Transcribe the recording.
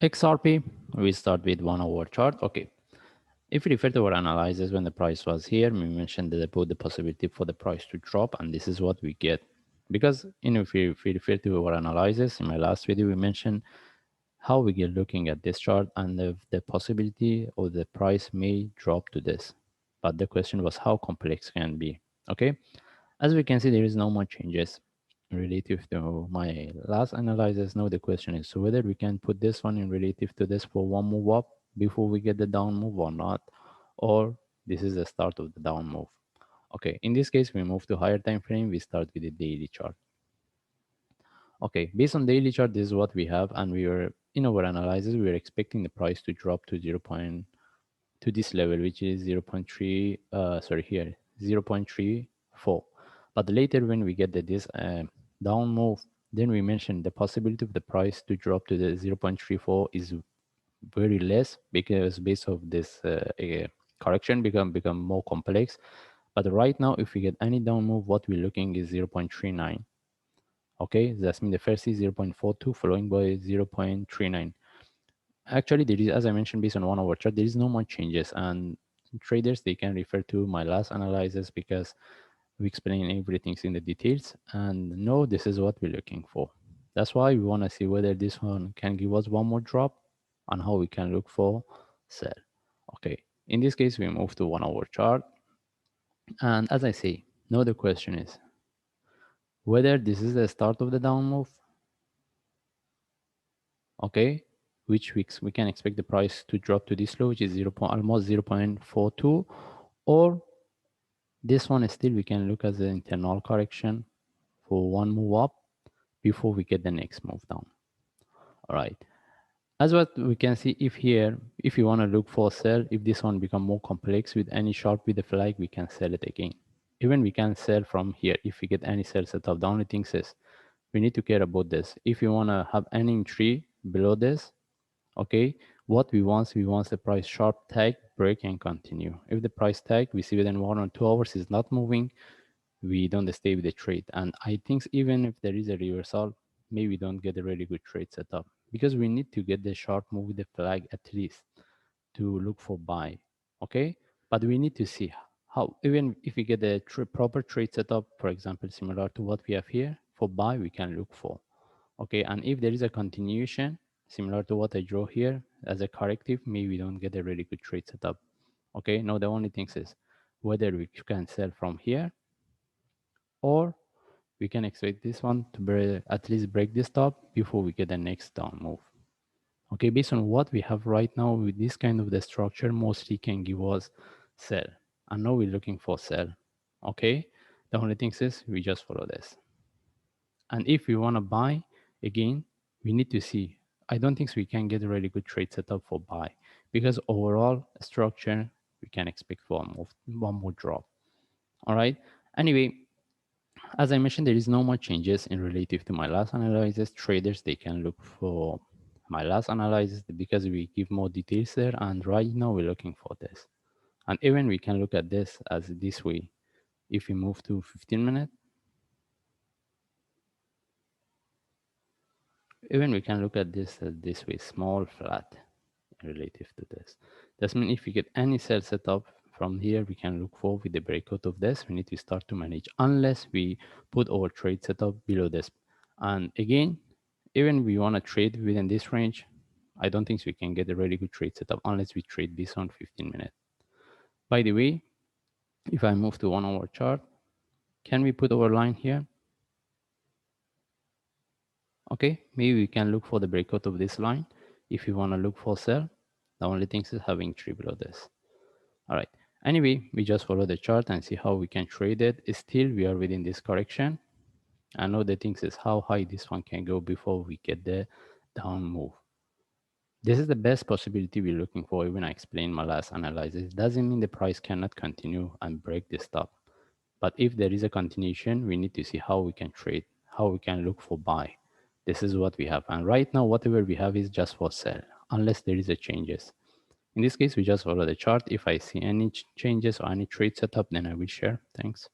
XRP, we start with 1 hour chart. Okay. If we refer to our analysis when the price was here, we mentioned that about the possibility for the price to drop, and this is what we get. Because if we refer to our analysis in my last video, we mentioned how we get looking at this chart and the possibility of the price may drop to this. But the question was how complex can it be. Okay. As we can see, there is no more changes relative to my last analysis. Now the question is whether we can put this one in relative to this for one move up before we get the down move or not, or this is the start of the down move. Okay, in this case, we move to higher time frame. We start with the daily chart. Okay, based on daily chart, this is what we have, and we were in our analysis, we were expecting the price to drop to to this level, which is 0.3, sorry, here, 0.34. But later when we get this down move, then we mentioned the possibility of the price to drop to the 0.34 is very less because based of this correction become more complex. But right now, if we get any down move, what we're looking is 0.39. Okay, that's mean the first is 0.42 following by 0.39. Actually, there is, as I mentioned, based on 1 hour chart, there is no more changes, and traders, they can refer to my last analysis because we explain everything in the details and know this is what we're looking for. That's why we want to see whether this one can give us one more drop and how we can look for sell. Okay, in this case, we move to 1 hour chart. And as I say, now the question is whether this is the start of the down move, okay, which weeks we can expect the price to drop to this low, which is almost 0.42, or this one is still we can look as an internal correction for one move up before we get the next move down. All right. As what we can see, if here, if you want to look for sell, if this one become more complex with any sharp with the flag, we can sell it again. Even we can sell from here if we get any sell setup. The only thing is we need to care about this. If you want to have any entry below this, okay, what we want the price sharp tag, break, and continue. If the price tag we see within 1 or 2 hours is not moving, we don't stay with the trade. And I think even if there is a reversal, maybe we don't get a really good trade setup because we need to get the sharp move with the flag at least to look for buy. Okay, but we need to see how, even if we get a proper trade setup, for example, similar to what we have here for buy, we can look for. Okay, and if there is a continuation similar to what I draw here as a corrective, maybe we don't get a really good trade setup. Okay, now the only thing is whether we can sell from here or we can expect this one to at least break this top before we get the next down move. Okay, based on what we have right now with this kind of the structure, mostly can give us sell. And now we're looking for sell. Okay, the only thing is we just follow this. And if we want to buy, again, we need to see. I don't think we can get a really good trade setup for buy because overall structure, we can expect for one more drop. All right. Anyway, as I mentioned, there is no more changes in relative to my last analysis. Traders, they can look for my last analysis because we give more details there. And right now we're looking for this. And even we can look at this as this way. If we move to 15 minutes, even we can look at this as this way, small flat relative to this. That means if we get any sell setup from here, we can look for with the breakout of this, we need to start to manage unless we put our trade setup below this. And again, even we want to trade within this range, I don't think we can get a really good trade setup unless we trade this on 15 minutes. By the way, if I move to 1 hour chart, can we put our line here? Okay, maybe we can look for the breakout of this line. If you want to look for sell, the only thing is having tree below this. All right. Anyway, we just follow the chart and see how we can trade it. Still, we are within this correction. And now the thing is how high this one can go before we get the down move. This is the best possibility we're looking for. Even I explained my last analysis. It doesn't mean the price cannot continue and break the stop. But if there is a continuation, we need to see how we can trade, how we can look for buy. This is what we have. And right now, whatever we have is just for sell, unless there is a changes. In this case, we just follow the chart. If I see any changes or any trade setup, then I will share. Thanks.